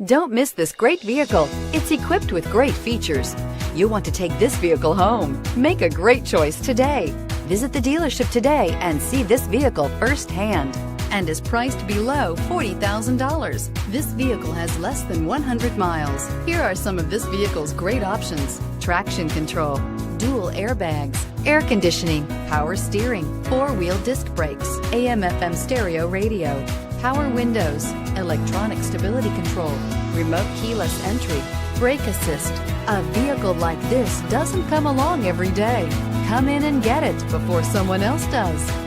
Don't miss this great vehicle. It's equipped with great features. You want to take this vehicle home. Make a great choice today. Visit the dealership today and see this vehicle firsthand, and is priced below $40,000. This vehicle has less than 100 miles. Here are some of this vehicle's great options: traction control, dual airbags, air conditioning, power steering, four-wheel disc brakes, AM/FM stereo radio, power windows, electronic stability control, remote keyless entry, brake assist. A vehicle like this doesn't come along every day. Come in and get it before someone else does.